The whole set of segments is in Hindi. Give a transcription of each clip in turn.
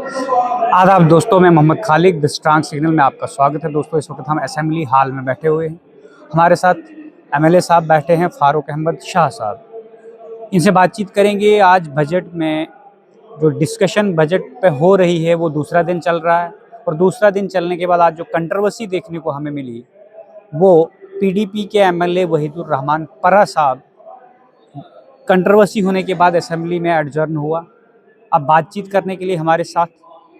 आदाब दोस्तों, मैं Mohammad Khalid the strong signal में आपका स्वागत है। दोस्तों, इस वक्त हम असेंबली हाल में बैठे हुए हैं। हमारे साथ एमएलए साहब बैठे हैं, फारूक अहमद शाह साहब। इनसे बातचीत करेंगे। आज बजट में जो डिस्कशन बजट पे हो रही है वो दूसरा दिन चल रहा है, और दूसरा दिन चलने के बाद आज जो कंट्रोवर्सी देखने को हमें मिली वो पीडीपी के एमएलए वहीदुर रहमान परा साहब कंट्रोवर्सी होने के बाद असेंबली में एडजर्न हुआ। अब बातचीत करने के लिए हमारे साथ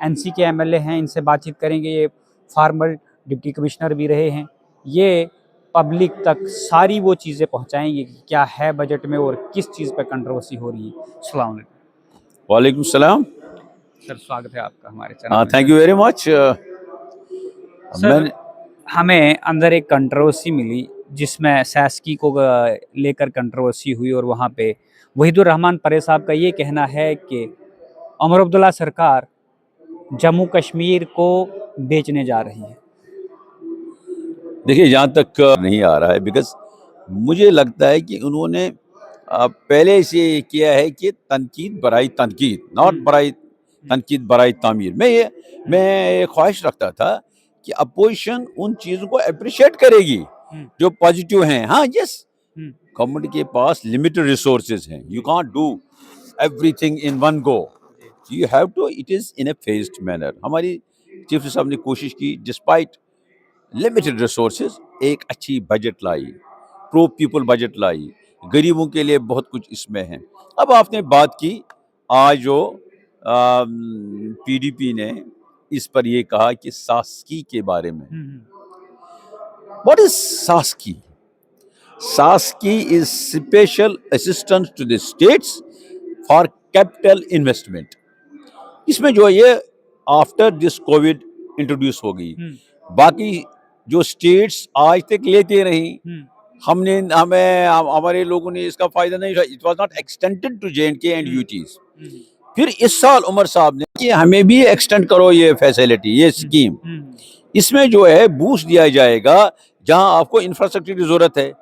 एनसी के एमएलए हैं, इनसे बातचीत करेंगे। ये फार्मर डिप्टी कमिश्नर भी रहे हैं। ये पब्लिक तक सारी वो चीज़ें पहुंचाएंगे कि क्या है बजट में और किस चीज़ पर कंट्रोवर्सी हो रही है। अस्सलाम वालेकुम। वालेकुम सलाम सर, स्वागत है आपका हमारे चैनल में। Thank you very much. Sir, हमें अंदर एक कंट्रोवर्सी मिली जिसमें सैस्की को लेकर कंट्रोवर्सी हुई, और वहाँ पे वहीदुर रहमान परे साहब का ये कहना है कि उमर अब्दुल्ला सरकार जम्मू कश्मीर को बेचने जा रही है। देखिए, जहाँ तक नहीं आ रहा है, बिकॉज मुझे लगता है कि उन्होंने पहले से किया है कि तनकीद बराई तनकीद, नॉट बराई तनकीद बराई तामीर। मैं ये ख्वाहिश रखता था कि अपोजिशन उन चीज़ों को अप्रिशिएट करेगी जो पॉजिटिव हैं। हाँ, यस, गवर्नमेंट के पास लिमिटेड रिसोर्सेज हैं। You can't do everything in one go. You have to, it is in a phased manner. हमारी चीफ साहब ने कोशिश की, डिस्पाइट लिमिटेड रिसोर्सेज, एक अच्छी बजट लाई, प्रो पीपल बजट लाई, गरीबों के लिए बहुत कुछ इसमें है। अब आपने बात की आज जो पीडीपी ने इस पर ये कहा कि सास्की के बारे में। What is SASCI? SASCI is special assistance to the states for capital investment. इसमें जो ये आफ्टर दिस कोविड इंट्रोड्यूस हो गई। बाकी जो स्टेट्स आज तक लेते रही, हमारे लोगों ने इसका फायदा नहीं उठाया। It was not extended to J and K and UTs. फिर इस साल उमर साहब ने कि हमें भी एक्सटेंड करो ये फैसिलिटी, ये स्कीम। इसमें जो है बूस्ट दिया जाएगा जहां आपको इंफ्रास्ट्रक्चर की जरूरत है,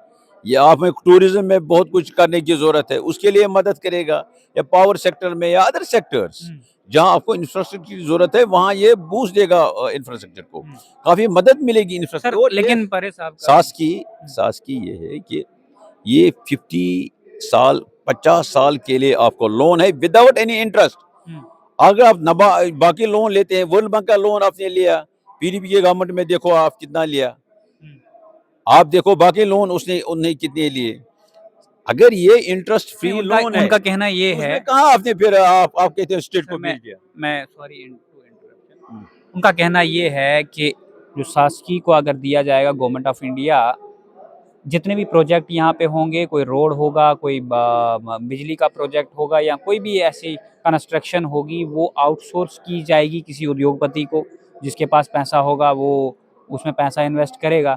या आप में टूरिज्म में बहुत कुछ करने की जरूरत है, उसके लिए मदद करेगा, या पावर सेक्टर में या अदर सेक्टर्स जहां आपको इंफ्रास्ट्रक्चर की जरूरत है वहां ये बूस्ट देगा इंफ्रास्ट्रक्चर को। काफी मदद मिलेगी इंफ्रास्ट्रक्चर। लेकिन परे साहब सास की ये है कि ये 50 साल के लिए आपको लोन है विदाउट एनी इंटरेस्ट। अगर आप बाकी लोन लेते हैं, वर्ल्ड बैंक का लोन आपने लिया, पीडीपी के गवर्नमेंट में देखो आप कितना लिया, आप देखो बाकी लोन उन्हें कितने लिए। अगर ये इंटरेस्ट फ्री लोन है, उनका कहना ये है, कहाँ आपने फिर आप कहते हैं स्टेट को भेज दिया। मैं सॉरी इंटरप्शन। उनका कहना ये है कि जो शासकीय को अगर दिया जाएगा, गवर्नमेंट ऑफ इंडिया जितने भी प्रोजेक्ट यहाँ पे होंगे, कोई रोड होगा, कोई बिजली का प्रोजेक्ट होगा, या कोई भी ऐसी कंस्ट्रक्शन होगी, वो आउटसोर्स की जाएगी किसी उद्योगपति को। जिसके पास पैसा होगा वो उसमें पैसा इन्वेस्ट करेगा।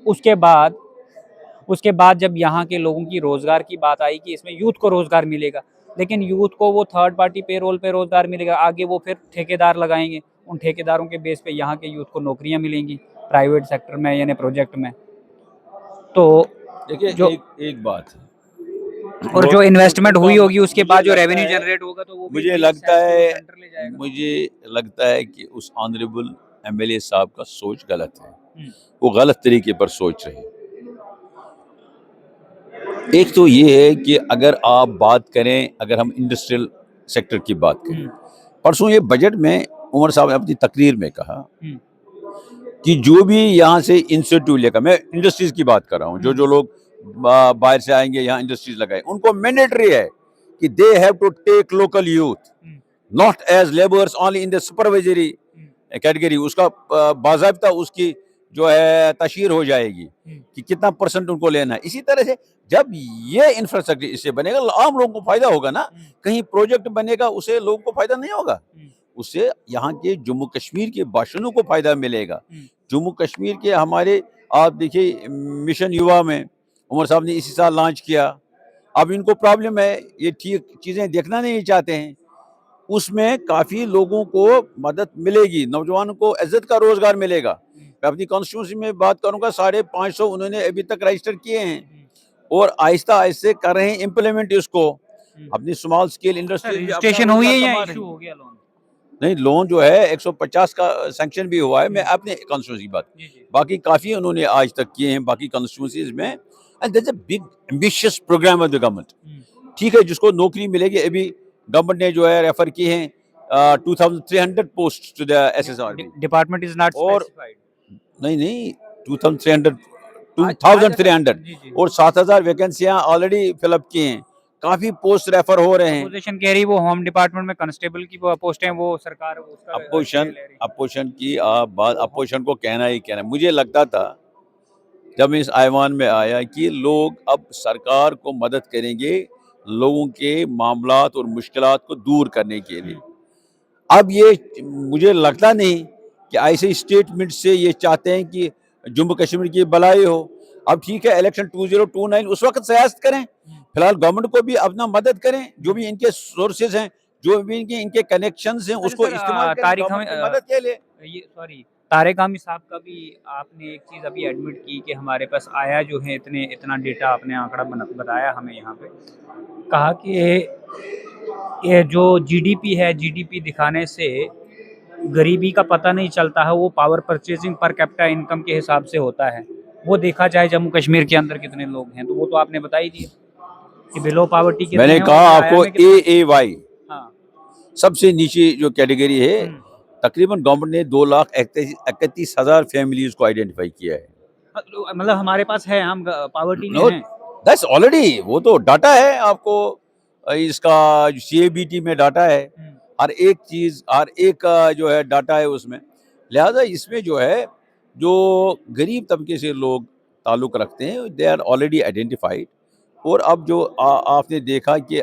उसके बाद जब यहाँ के लोगों की रोज़गार की बात आई कि इसमें यूथ को रोज़गार मिलेगा, लेकिन यूथ को वो थर्ड पार्टी पेरोल पे रोज़गार मिलेगा। आगे वो फिर ठेकेदार लगाएंगे, उन ठेकेदारों के बेस पे यहाँ के यूथ को नौकरियाँ मिलेंगी प्राइवेट सेक्टर में, यानी प्रोजेक्ट में। तो देखिए, जो एक बात है, और जो इन्वेस्टमेंट हुई होगी उसके बाद जो रेवेन्यू जनरेट होगा तो वो मुझे लगता है कि उस ऑनरेबल एमएलए साहब का सोच गलत है। वो गलत तरीके पर सोच रहे हैं। एक तो ये है कि अगर आप बात करें, अगर हम इंडस्ट्रियल सेक्टर की बात करें, परसों ये बजट में उमर साहब ने अपनी तकरीर में कहा कि जो भी यहाँ से इंस्टीट्यूट लेकर, मैं इंडस्ट्रीज की बात कर रहा हूँ, जो लोग बाहर से आएंगे यहाँ इंडस्ट्रीज लगाए, उनको मैंडेटरी है कि they have to take local youth, not as labours only in the supervisory category. उसका बाज़ाब्ता उसकी जो है तशहीर हो जाएगी कि कितना परसेंट उनको लेना है। इसी तरह से जब ये इंफ्रास्ट्रक्चर इससे बनेगा, आम लोगों को फायदा होगा ना। कहीं प्रोजेक्ट बनेगा उससे लोगों को फायदा नहीं होगा, उससे यहाँ के जम्मू कश्मीर के बाशिंदों को फायदा मिलेगा। जम्मू कश्मीर के हमारे, आप देखिए मिशन युवा में उमर साहब ने इसी साल लॉन्च किया। अब इनको प्रॉब्लम है, ये ठीक चीज़ें देखना नहीं चाहते हैं। उसमें काफ़ी लोगों को मदद मिलेगी, नौजवानों को इज्जत का रोज़गार मिलेगा। मैं अपनी कॉन्स्टिट्यूंसी में बात करूंगा, 550 उन्होंने अभी तक रजिस्टर किए हैं और आहिस्ता आहिस्ता कर रहे हैं इम्प्लीमेंट इसको। अपनी स्मॉल स्केल इंडस्ट्री रजिस्ट्रेशन हुई है या इशू हो गया लोन? नहीं, लोन जो है 150 का सैंक्शन भी हुआ है। मैं अपने कॉन्स्टिट्यूंसी की बात, जी जी। बाकी काफ़ी उन्होंने आज तक किए हैं बाकी कॉन्स्टिट्यूंसीज में। And that's a big ambitious programme of the government. ठीक है, जिसको नौकरी मिलेगी, अभी गवर्नमेंट ने जो है रेफर की है 2300 post to the SSRB। Department is not और स्पेसिफाइड। नहीं नहीं, 2300 आज आज ऐसा 2300 जी जी। और 7000 वैकेंसियां ऑलरेडी फिलअप की हैं। काफ़ी पोस्ट रेफर हो रहे हैं। अपोजिशन कह रही वो होम डिपार्टमेंट में कांस्टेबल की वो पोस्ट है, वो सरकार उसका श्रेय अपोजिशन ले रही। अपोजिशन की आप बात, अपोजिशन को कहना ही कहना। मुझे लगता था जब मैं इस ऐवान में आया कि लोग अब सरकार को मदद करेंगे लोगों के मामलात और मुश्किलात को दूर करने के लिए। अब ये मुझे लगता नहीं कि ऐसे स्टेटमेंट से ये चाहते हैं कि जम्मू कश्मीर की भलाई हो। अब ठीक है, इलेक्शन 2029 उस वक्त सियासत करें, फिलहाल गवर्नमेंट को भी अपना मदद करें, जो भी इनके सोर्सेज हैं, जो भी इनके कनेक्शंस हैं, अच्छा उसको सर, इस्तेमाल करें तारिक गवर्नमेंट की हमें मदद के लिए। ये सॉरी, तारिक आमिर साहब का भी आपने एक चीज़ अभी एडमिट की कि हमारे पास आया जो है इतना डेटा आपने आंकड़ा बताया हमें यहाँ पे, कहा कि ये जो जीडीपी है, जीडीपी दिखाने से गरीबी का पता नहीं चलता है, वो power purchasing per capita income के हिसाब से होता है। वो देखा जाए जम्मू कश्मीर के अंदर कितने लोग हैं, तो वो तो आपने बता ही दिया कि बिलो पावर्टी कितने मैंने हैं और कहा फिर आया आपको में कितना। AAY हाँ। सबसे नीचे जो कैटेगरी है, हम्म। तकरीबन गवर्नमेंट ने 2,31,000 फैमिलीज को आइडेंटिफाई किया है। मतलब हमारे पास है, हम पावर्टी में नो, हैं। दैट्स ऑलरेडी, वो तो डाटा है आपको। इसका CABT में डाटा है, हर एक चीज, हर एक का जो है डाटा है उसमें। लिहाजा इसमें जो है, जो गरीब तबके से लोग ताल्लुक रखते हैं, दे आर ऑलरेडी आइडेंटिफाइड। और अब जो आपने देखा कि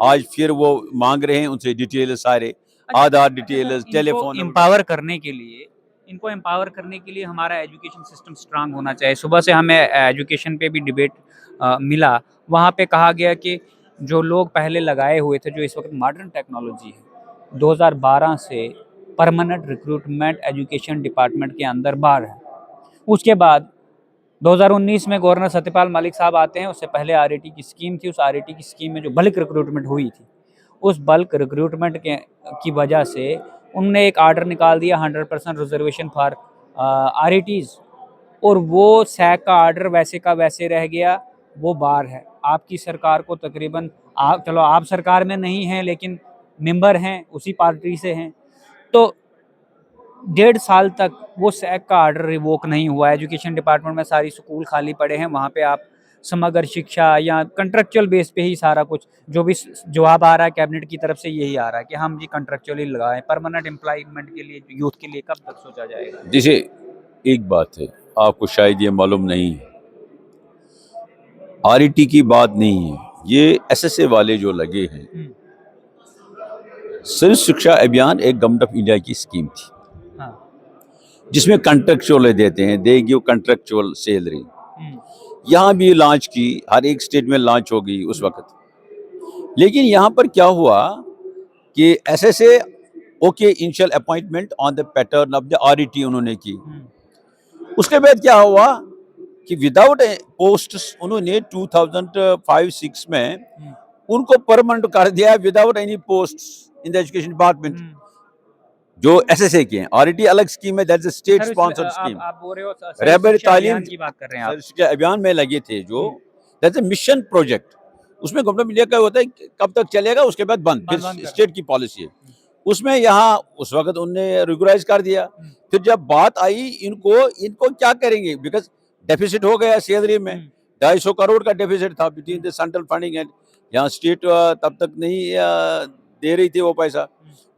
आज फिर वो मांग रहे हैं उनसे डिटेल, सारे अच्छा आधार अच्छा सर, डिटेल्स, इनको टेलीफोन नंबर। एम्पावर करने के लिए हमारा एजुकेशन सिस्टम स्ट्रांग होना चाहिए। सुबह से हमें एजुकेशन पे भी डिबेट मिला, वहाँ पे कहा गया कि जो लोग पहले लगाए हुए थे, जो इस वक्त मॉडर्न टेक्नोलॉजी है, 2012 से परमानेंट रिक्रूटमेंट एजुकेशन डिपार्टमेंट के अंदर बाहर है। उसके बाद 2019 में गवर्नर सत्यपाल मलिक साहब आते हैं, उससे पहले RAT की स्कीम थी। उस RAT की स्कीम में जो बल्क रिक्रूटमेंट हुई थी, उस बल्क रिक्रूटमेंट की वजह से उनने एक आर्डर निकाल दिया 100% रिजर्वेशन फॉर RATs, और वो सैक का आर्डर वैसे का वैसे रह गया, वो बार है। आपकी सरकार को तकरीबन, आप चलो आप सरकार में नहीं हैं लेकिन मेंबर हैं, उसी पार्टी से हैं, तो 1.5 साल तक वो सैक का आर्डर रिवोक नहीं हुआ। एजुकेशन डिपार्टमेंट में सारी स्कूल खाली पड़े हैं, वहाँ पे आप समग्र शिक्षा या कंट्रेक्चुअल बेस पे ही सारा कुछ, जो भी जवाब आ रहा है कैबिनेट की तरफ से यही आ रहा है कि हम जी कंट्रेक्चुअली लगाएं। परमानेंट एम्प्लॉयमेंट के लिए यूथ के लिए कब तक सोचा जाएगा? जैसे एक बात है, आपको शायद ये मालूम नहीं है, RAT की बात नहीं है, ये SSA वाले जो लगे हैं, सर्व शिक्षा अभियान एक गवर्नमेंट ऑफ इंडिया की स्कीम थी, हाँ। जिसमें कंट्रेक्चुअल देते हैं, दे गिव कंट्रेक्चुअल सैलरी। यहाँ भी लॉन्च की, हर एक स्टेट में लॉन्च हो गई उस वक्त। लेकिन यहाँ पर क्या हुआ कि SSA okay initial appointment on the pattern of the RAT उन्होंने की। उसके बाद क्या हुआ कि विदाउट पोस्ट उन्होंने 2005-06 में उनको परमानेंट कर दिया, without any post in the education department, जो SSA के हैं। RAT अलग स्कीम है, that's a state sponsored scheme. आप बोल रहे हो रहबर तालीम की बात कर रहे हैं आप? के अभियान में लगे थे, जो दैट्स अ मिशन प्रोजेक्ट। उसमें गवर्नमेंट ऑफ इंडिया का होता है कि कब तक चलेगा, उसके बाद बंद, फिर स्टेट की पॉलिसी है। उसमें यहाँ उस वक्त उनने रेगुलराइज कर दिया। फिर जब बात आई इनको क्या करेंगे, बिकॉज डेफिसिट हो गया सैलरी में, 250 करोड़ का डेफिसिट था between the central funding and यहाँ स्टेट तब तक नहीं दे रही थी वो पैसा,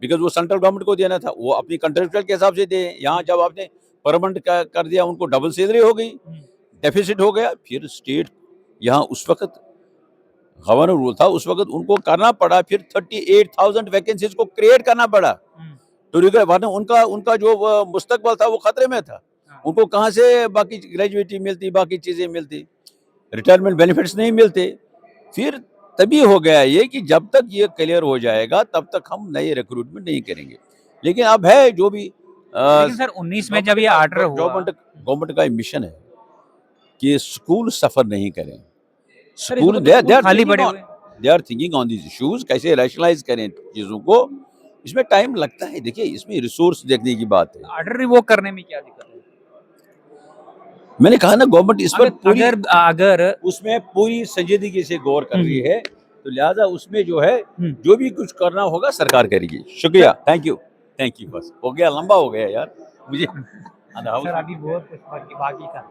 बिकॉज वो सेंट्रल गवर्नमेंट को देना था, वो अपनी कंट्रेक्चुअल के हिसाब से दे। यहाँ जब आपने परमानेंट कर दिया, उनको डबल सैलरी हो गई, डेफिसिट हो गया। फिर स्टेट यहाँ उस वक्त गवर्नर रूल था, उस वक्त उनको करना पड़ा, फिर 38,000 वैकेंसीज को क्रिएट करना पड़ा। तो वरना उनका जो मुस्तकबल था वो खतरे में था। उनको कहाँ से बाकी ग्रेजुएटी मिलती, बाकी चीजें मिलती, रिटायरमेंट बेनिफिट्स नहीं मिलते। फिर तभी हो गया ये कि जब तक ये क्लियर हो जाएगा तब तक हम नए रिक्रूटमेंट नहीं करेंगे। लेकिन अब है जो भी लेकिन सर 19 में जब ये आर्डर हुआ, गवर्नमेंट का मिशन है कि स्कूल सफर नहीं करें। स्कूल खाली पड़े हुए, they are thinking on these issues, कैसे रैशनलाइज करें चीजों को, इसमें टाइम लगता है, देखिए इसमें रिसोर्स देखने की बात है। ऑर्डर रिवोक करने में क्या दिक्कत है? मैंने कहा ना गवर्नमेंट इस पर पूरी अगर अगर उसमें पूरी संजीदगी से गौर कर रही हम्म। है, तो लिहाजा उसमें जो है हम्म। जो भी कुछ करना होगा सरकार करेगी। शुक्रिया, थैंक यू, बस हो गया, लंबा हो गया यार मुझे सर अभी बहुत कुछ बाकी था।